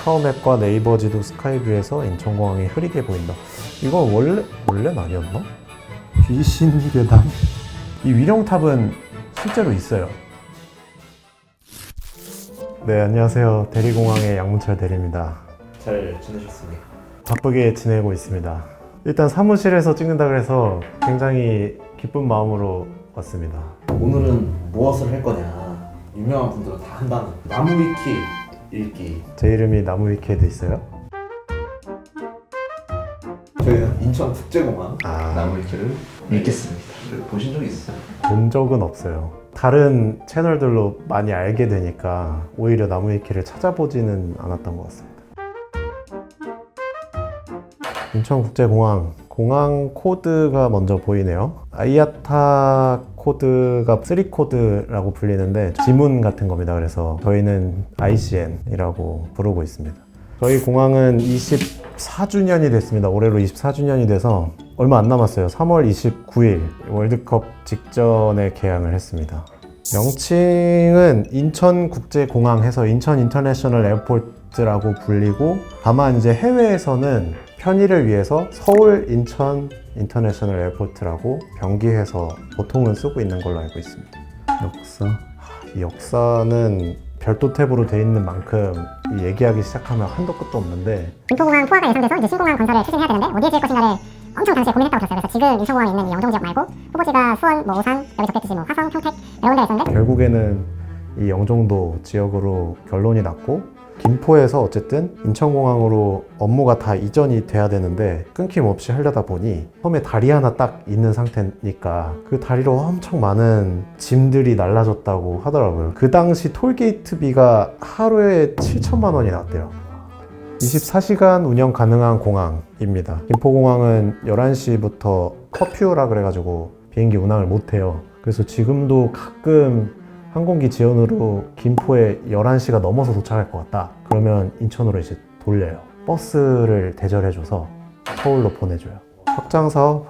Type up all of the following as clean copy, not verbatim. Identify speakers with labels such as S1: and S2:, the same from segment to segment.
S1: 카카오맵과 네이버 지도 스카이뷰에서 인천공항이 흐리게 보인다. 이건 원래는 아니었나? 귀신계단. 이 위령탑은 실제로 있어요. 네, 안녕하세요. 대리공항의 양문철 대리입니다.
S2: 잘 지내셨습니까?
S1: 바쁘게 지내고 있습니다. 일단 사무실에서 찍는다 그래서 굉장히 기쁜 마음으로 왔습니다.
S2: 오늘은 무엇을 할 거냐? 유명한 분들은 다 한다는 나무 위키 읽기.
S1: 제 이름이 나무 위키에도 있어요?
S2: 저희는 인천국제공항
S1: 아.
S2: 나무 위키를 읽겠습니다. 보신 적 있어요?
S1: 본 적은 없어요. 다른 채널들로 많이 알게 되니까 오히려 나무 위키를 찾아보지는 않았던 것 같습니다. 인천국제공항 공항 코드가 먼저 보이네요. 아이아타 코드가 3코드라고 불리는데 지문 같은 겁니다. 그래서 저희는 ICN이라고 부르고 있습니다. 저희 공항은 24주년이 됐습니다. 올해로 24주년이 돼서 얼마 안 남았어요. 3월 29일 월드컵 직전에 개항을 했습니다. 명칭은 인천국제공항 해서 인천 인터내셔널 에어포트라고 불리고, 다만 이제 해외에서는 편의를 위해서 서울 인천 인터내셔널 에어포트라고 병기해서 보통은 쓰고 있는 걸로 알고 있습니다. 역사? 이 역사는 별도 탭으로 돼 있는 만큼 이 얘기하기 시작하면 한도 끝도 없는데,
S3: 인포공항 포화가 예상돼서 이제 신공항 건설을 추진해야 되는데 어디에 지을 것인가를 엄청 당시에 고민했다고 들었어요. 그래서 지금 인천공항에 있는 이 영종 지역 말고 후보지가 수원, 오산, 여기 적혀있듯이 화성, 평택 이런 데가 있었는데,
S1: 결국에는 이 영종도 지역으로 결론이 났고, 김포에서 어쨌든 인천공항으로 업무가 다 이전이 돼야 되는데 끊김없이 하려다 보니 섬에 다리 하나 딱 있는 상태니까 그 다리로 엄청 많은 짐들이 날라졌다고 하더라고요. 그 당시 톨게이트비가 하루에 7천만 원이 났대요. 24시간 운영 가능한 공항입니다. 김포공항은 11시부터 커퓨라 그래가지고 비행기 운항을 못해요. 그래서 지금도 가끔 항공기 지연으로 김포에 11시가 넘어서 도착할 것 같다. 그러면 인천으로 이제 돌려요. 버스를 대절해줘서 서울로 보내줘요.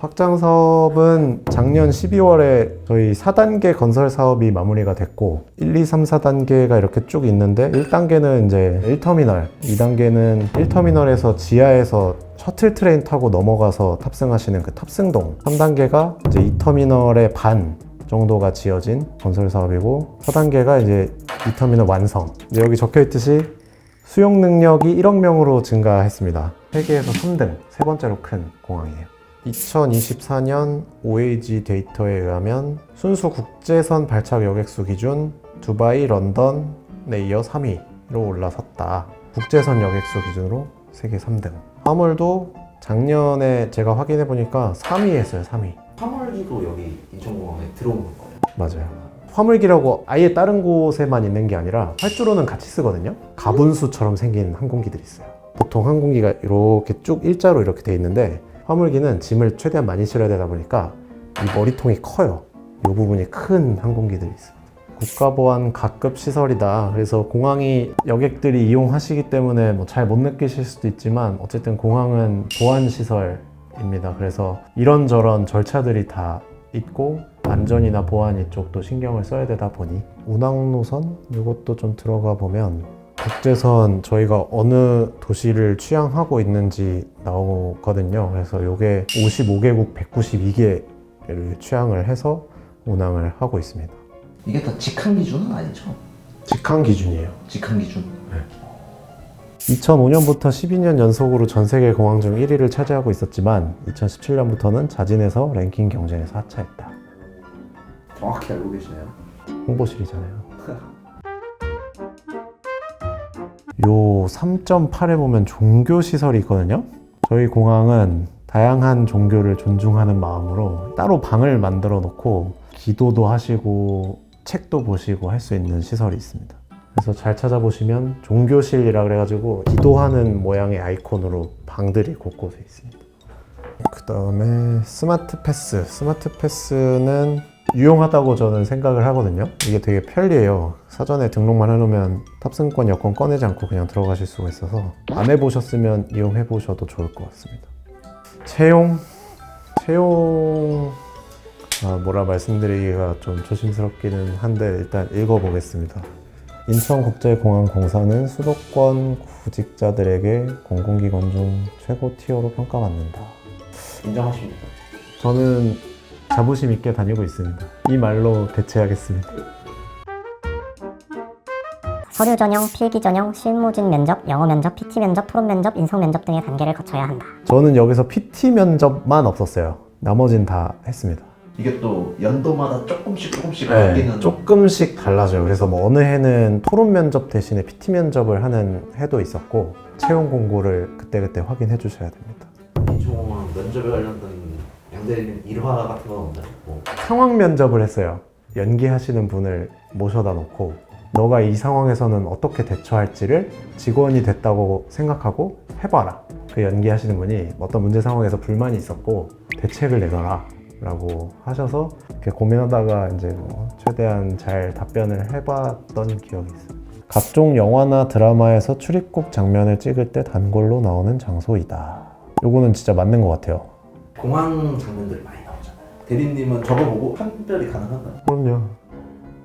S1: 확장사업은 작년 12월에 저희 4단계 건설 사업이 마무리가 됐고 1, 2, 3, 4단계가 이렇게 쭉 있는데 1단계는 이제 1터미널, 2단계는 1터미널에서 지하에서 셔틀 트레인 타고 넘어가서 탑승하시는 그 탑승동, 3단계가 이제 2터미널의 반 정도가 지어진 건설 사업이고 4단계가 이제 2터미널 완성. 이제 여기 적혀있듯이 수용 능력이 1억 명으로 증가했습니다. 세계에서 3등, 세 번째로 큰 공항이에요. 2024년 OAG 데이터에 의하면 순수 국제선 발착 여객수 기준 두바이, 런던에 이어 3위로 올라섰다. 국제선 여객수 기준으로 세계 3등. 화물도 작년에 제가 확인해 보니까 3위 했어요. 3위.
S2: 화물기도 여기 인천공항에 들어오는 거예요?
S1: 맞아요. 화물기라고 아예 다른 곳에만 있는 게 아니라 활주로는 같이 쓰거든요. 가분수처럼 생긴 항공기들이 있어요. 보통 항공기가 이렇게 쭉 일자로 이렇게 돼 있는데 화물기는 짐을 최대한 많이 실어야 되다 보니까 이 머리통이 커요. 이 부분이 큰 항공기들이 있습니다. 국가보안 각급 시설이다. 그래서 공항이 여객들이 이용하시기 때문에 뭐 잘 못 느끼실 수도 있지만 어쨌든 공항은 보안 시설입니다. 그래서 이런저런 절차들이 다 있고 안전이나 보안 이쪽도 신경을 써야 되다 보니 운항 노선 이것도 좀 들어가 보면 국제선 저희가 어느 도시를 취항하고 있는지 나오거든요. 그래서 이게 55개국 192개를 취항을 해서 운항을 하고 있습니다.
S2: 이게 다 직항 기준은 아니죠?
S1: 직항 기준이에요.
S2: 직항 기준.
S1: 2005년부터 12년 연속으로 전 세계 공항 중 1위를 차지하고 있었지만 2017년부터는 자진해서 랭킹 경쟁에서 하차했다.
S2: 정확히 알고 계시네요.
S1: 홍보실이잖아요. 요 3.8에 보면 종교시설이 있거든요. 저희 공항은 다양한 종교를 존중하는 마음으로 따로 방을 만들어 놓고 기도도 하시고 책도 보시고 할 수 있는 시설이 있습니다. 그래서 잘 찾아보시면 종교실이라 그래가지고 기도하는 모양의 아이콘으로 방들이 곳곳에 있습니다. 그 다음에 스마트 패스. 스마트 패스는 유용하다고 저는 생각을 하거든요. 이게 되게 편리해요. 사전에 등록만 해놓으면 탑승권 여권 꺼내지 않고 그냥 들어가실 수가 있어서 안 해보셨으면 이용해 보셔도 좋을 것 같습니다. 채용 뭐라 말씀드리기가 좀 조심스럽기는 한데 일단 읽어보겠습니다. 인천국제공항공사는 수도권 구직자들에게 공공기관 중 최고 티어로 평가받는다.
S2: 인정하십니까?
S1: 저는 자부심 있게 다니고 있습니다. 이 말로 대체하겠습니다.
S4: 서류 전형, 필기 전형, 실무진 면접, 영어 면접, PT 면접, 토론 면접, 인성 면접 등의 단계를 거쳐야 한다.
S1: 저는 여기서 PT 면접만 없었어요. 나머진 다 했습니다.
S2: 이게 또 연도마다 조금씩 바뀌는
S1: 네, 조금씩 달라져요. 그래서 뭐 어느 해는 토론 면접 대신에 PT 면접을 하는 해도 있었고 채용 공고를 그때그때 확인해 주셔야 됩니다.
S2: 인천공항 면접에 관련된 양대리님 일화 같은 건 없나요? 뭐
S1: 상황 면접을 했어요. 연기하시는 분을 모셔다 놓고 너가 이 상황에서는 어떻게 대처할지를 직원이 됐다고 생각하고 해봐라. 그 연기하시는 분이 어떤 문제 상황에서 불만이 있었고 대책을 내놔라 라고 하셔서 이렇게 고민하다가 이제 뭐 최대한 잘 답변을 해봤던 기억이 있어요. 각종 영화나 드라마에서 출입국 장면을 찍을 때 단골로 나오는 장소이다. 요거는 진짜 맞는 것 같아요.
S2: 공항 장면들이 많이 나오잖아요. 대리님은 저거 보고 판별이 가능한가요?
S1: 그럼요.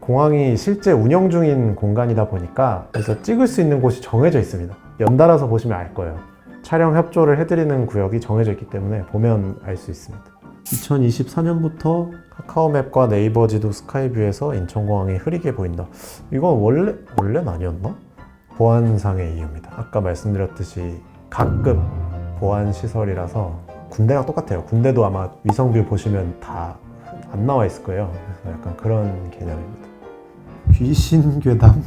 S1: 공항이 실제 운영 중인 공간이다 보니까 그래서 찍을 수 있는 곳이 정해져 있습니다. 연달아서 보시면 알 거예요. 촬영 협조를 해드리는 구역이 정해져 있기 때문에 보면 알 수 있습니다. 2024년부터 카카오맵과 네이버 지도 스카이뷰에서 인천공항이 흐리게 보인다. 이건 원래는 아니었나? 보안상의 이유입니다. 아까 말씀드렸듯이 각급 보안 시설이라서 군대랑 똑같아요. 군대도 아마 위성뷰 보시면 다 안 나와 있을 거예요. 그래서 약간 그런 개념입니다. 귀신괴담?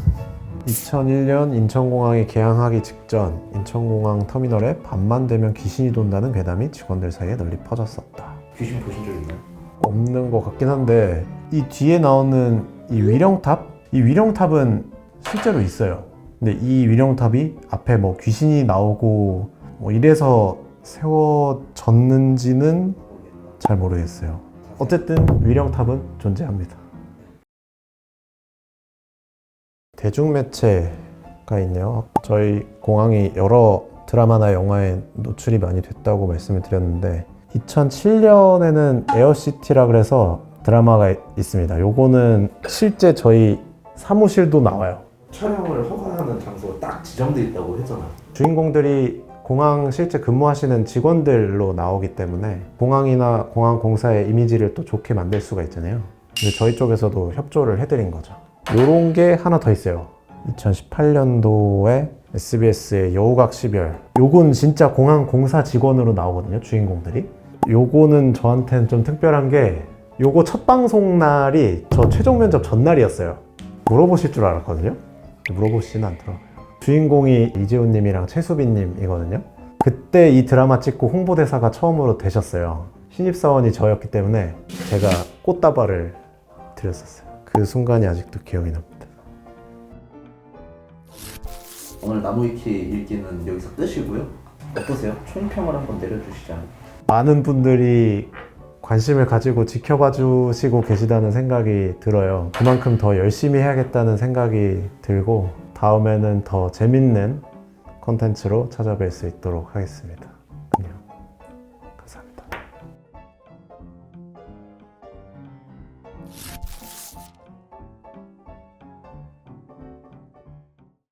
S1: 2001년 인천공항이 개항하기 직전 인천공항 터미널에 밤만 되면 귀신이 돈다는 괴담이 직원들 사이에 널리 퍼졌었다.
S2: 귀신 보신 적 있나요?
S1: 없는 것 같긴 한데 이 뒤에 나오는 이 위령탑? 이 위령탑은 실제로 있어요. 근데 이 위령탑이 앞에 뭐 귀신이 나오고 뭐 이래서 세워졌는지는 잘 모르겠어요. 어쨌든 위령탑은 존재합니다. 대중매체가 있네요. 저희 공항이 여러 드라마나 영화에 노출이 많이 됐다고 말씀을 드렸는데 2007년에는 에어시티라 그래서 드라마가 있습니다. 요거는 실제 저희 사무실도 나와요.
S2: 촬영을 허가하는 장소가 딱 지정돼 있다고 했잖아요.
S1: 주인공들이 공항 실제 근무하시는 직원들로 나오기 때문에 공항이나 공항공사의 이미지를 또 좋게 만들 수가 있잖아요. 근데 저희 쪽에서도 협조를 해드린 거죠. 요런 게 하나 더 있어요. 2018년도에 SBS의 여우각 10열. 요건 진짜 공항공사 직원으로 나오거든요, 주인공들이. 요거는 저한테는 좀 특별한 게 요거 첫 방송 날이 저 최종 면접 전날이었어요. 물어보실 줄 알았거든요. 물어보시지는 않더라고요. 주인공이 이재훈님이랑 최수빈님이거든요. 그때 이 드라마 찍고 홍보대사가 처음으로 되셨어요. 신입사원이 저였기 때문에 제가 꽃다발을 드렸었어요. 그 순간이 아직도 기억이 납니다.
S2: 오늘 나무위키 읽기는 여기서 끝이고요. 어떠세요? 총평을 한번 내려주시죠.
S1: 많은 분들이 관심을 가지고 지켜봐 주시고 계시다는 생각이 들어요. 그만큼 더 열심히 해야겠다는 생각이 들고 다음에는 더 재밌는 콘텐츠로 찾아뵐 수 있도록 하겠습니다. 안녕.